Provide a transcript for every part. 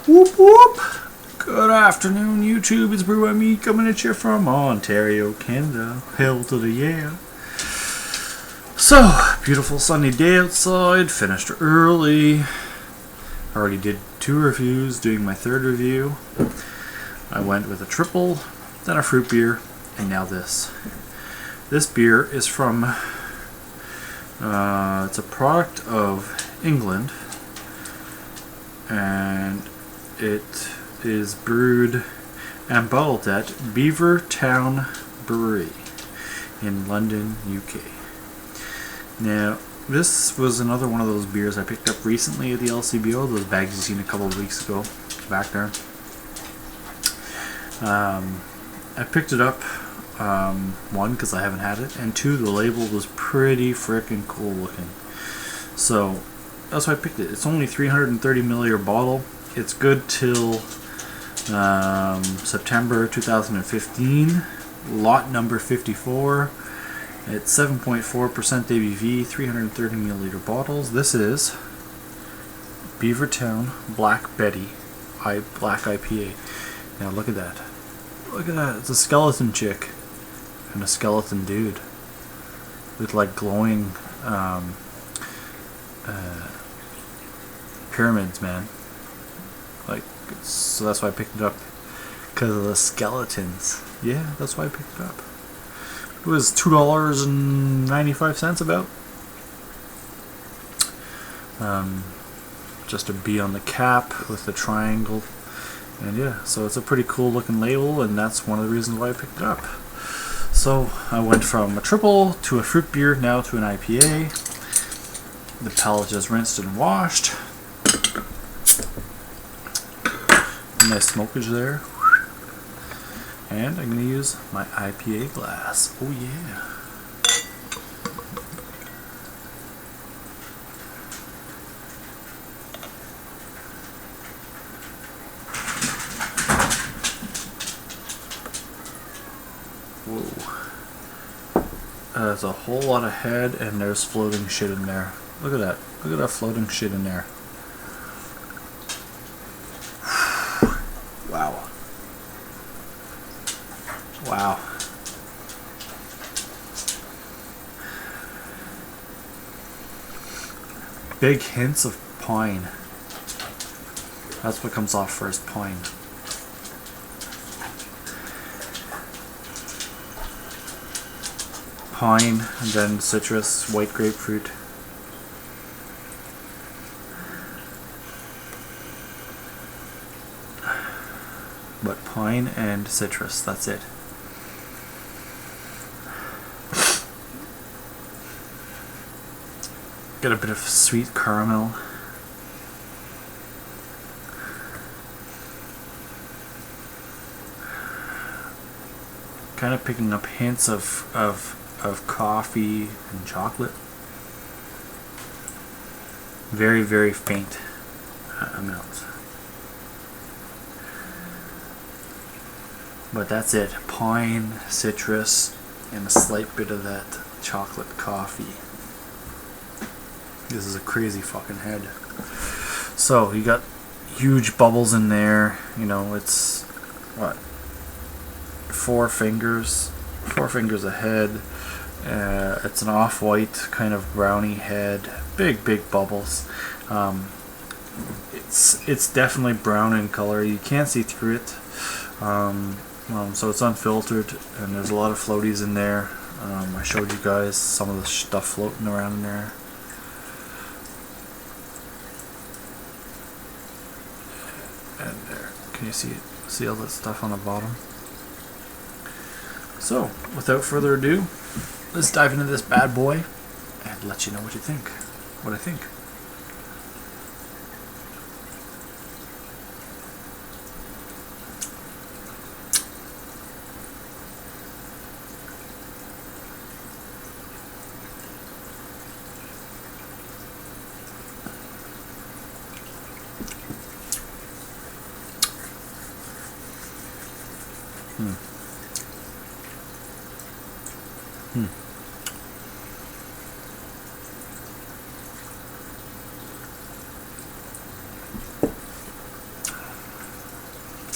Whoop whoop! Good afternoon, YouTube. It's Brew by Me coming at you from Ontario, Canada. Hail to the yeah. So, beautiful sunny day outside. Finished early. Already did 2 reviews, doing my 3rd review. I went with a triple, then a fruit beer, and now this. This beer is from, it's a product of England, and it is brewed and bottled at Beavertown Brewery in London, UK. Now, this was another one of those beers I picked up recently at the LCBO, those bags you seen a couple of weeks ago, back there. I picked it up, 1, because I haven't had it, and 2, the label was pretty freaking cool looking. So, that's why I picked it. It's only 330 milliliter bottle. It's good till September 2015. Lot number 54. It's 7.4% ABV, 330 milliliter bottles. This is Beavertown Black Betty Black IPA. Now look at that. Look at that. It's a skeleton chick and a skeleton dude with like glowing pyramids, man. Like, so that's why I picked it up, because of the skeletons. Yeah, that's why I picked it up. It was $2.95 about. Just a B on the cap with the triangle. And yeah, so it's a pretty cool looking label, and that's one of the reasons why I picked it up. So I went from a triple to a fruit beer, now to an IPA. The palate is rinsed and washed. Nice smokage there. And I'm going to use my IPA glass. Oh yeah. Whoa. There's a whole lot of head, and there's floating shit in there. Look at that. Look at that floating shit in there. Wow. Wow. Big hints of pine. That's what comes off first, pine. Pine, and then citrus, white grapefruit. But pine and citrus, that's it. Get a bit of sweet caramel. Kind of picking up hints of coffee and chocolate. Very, very faint amounts. But that's it. Pine, citrus, and a slight bit of that chocolate coffee. This is a crazy fucking head. So you got huge bubbles in there. You know, it's what, 4 fingers ahead. It's an off-white kind of brownie head. Big bubbles. It's definitely brown in color. You can't see through it. So it's unfiltered, and there's a lot of floaties in there. I showed you guys some of the stuff floating around in there. And there, can you see it? See all that stuff on the bottom? So, without further ado, let's dive into this bad boy and let you know what you think. What I think.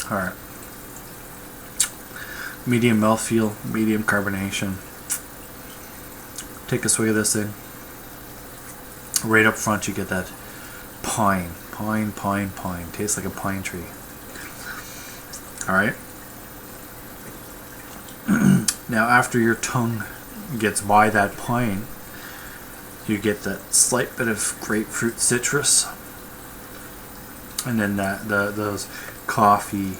Alright. Medium mouthfeel, medium carbonation. Take a swig of this thing. Right up front you get that pine. Pine. Tastes like a pine tree. Alright. Now after your tongue gets by that pine, you get that slight bit of grapefruit citrus, and then those coffee,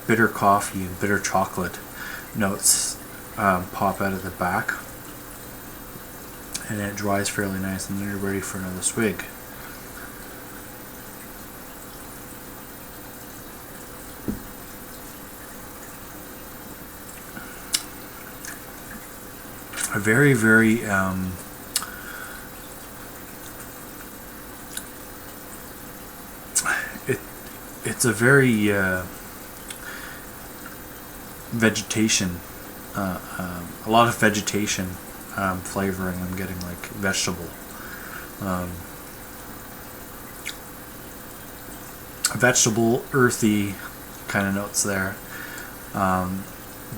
bitter coffee and bitter chocolate notes pop out of the back, and it dries fairly nice, and then you're ready for another swig. A very, very it's a very vegetation, a lot of vegetation flavoring. I'm getting like vegetable, earthy kind of notes there.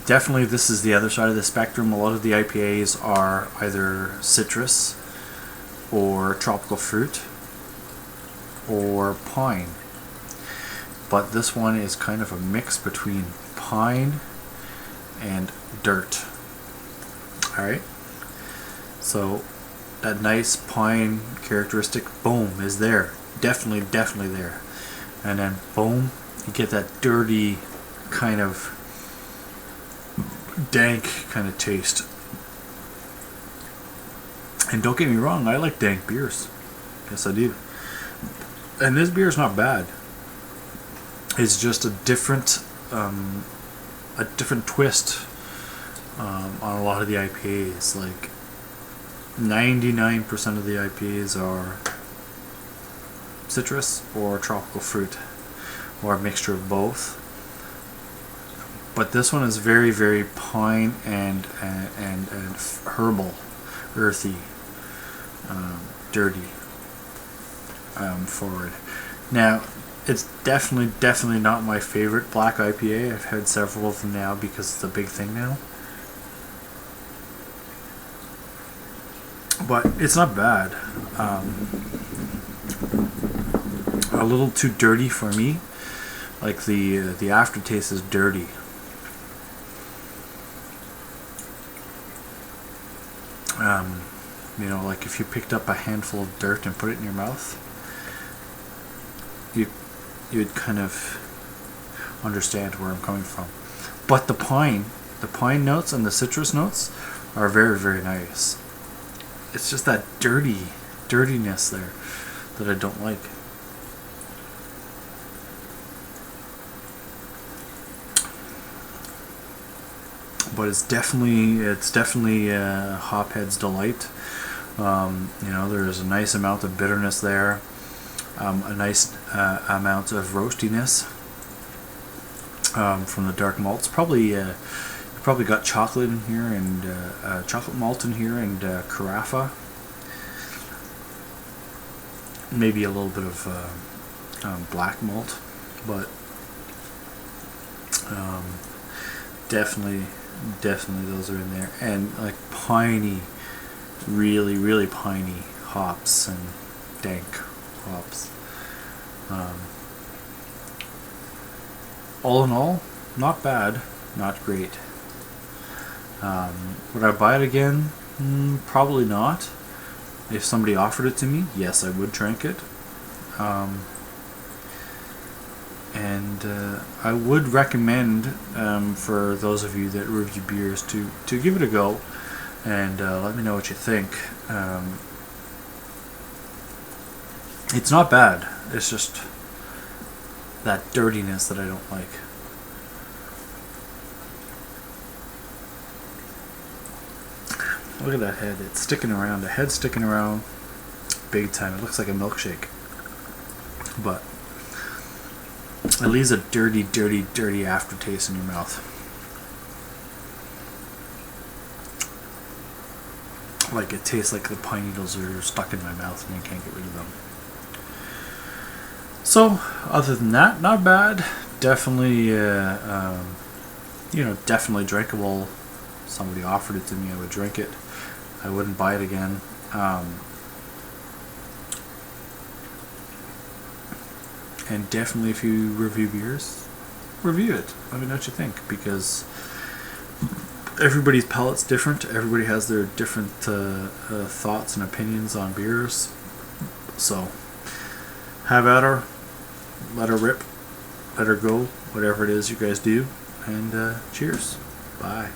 Definitely this is the other side of the spectrum. A lot of the IPAs are either citrus or tropical fruit or pine, but this one is kind of a mix between pine and dirt. Alright, so that nice pine characteristic, boom, is there. Definitely there. And then boom, you get that dirty kind of dank kind of taste. And don't get me wrong, I like dank beers. Yes, I do. And this beer is not bad. It's just a different twist on a lot of the IPAs. Like 99% of the IPAs are citrus or tropical fruit, or a mixture of both. But this one is very, very pine and herbal, earthy, dirty, forward. Now, it's definitely not my favorite black IPA. I've had several of them now because it's a big thing now. But it's not bad. A little too dirty for me. Like the aftertaste is dirty. You know, like if you picked up a handful of dirt and put it in your mouth, you'd kind of understand where I'm coming from. But the pine notes and the citrus notes are very, very nice. It's just that dirtiness there that I don't like. But it's definitely Hophead's delight. You know, there's a nice amount of bitterness there, a nice amount of roastiness from the dark malts. Probably got chocolate in here, and chocolate malt in here, and carafa. Maybe a little bit of black malt, but definitely those are in there. And like piney, really piney hops and dank hops. All in all, not bad, not great. Would I buy it again? Probably not. If somebody offered it to me, yes, I would drink it. And I would recommend for those of you that review beers to give it a go, and let me know what you think. It's not bad. It's just that dirtiness that I don't like. Look at that head. It's sticking around. The head's sticking around big time. It looks like a milkshake. But it leaves a dirty aftertaste in your mouth. Like it tastes like the pine needles are stuck in my mouth and I can't get rid of them. So, other than that, not bad. definitely, definitely drinkable. Somebody offered it to me, I would drink it. I wouldn't buy it again. And definitely, if you review beers, review it. Let me know what you think, because everybody's palate's different. Everybody has their different thoughts and opinions on beers. So, have at her, let her rip, let her go, whatever it is you guys do, and cheers. Bye.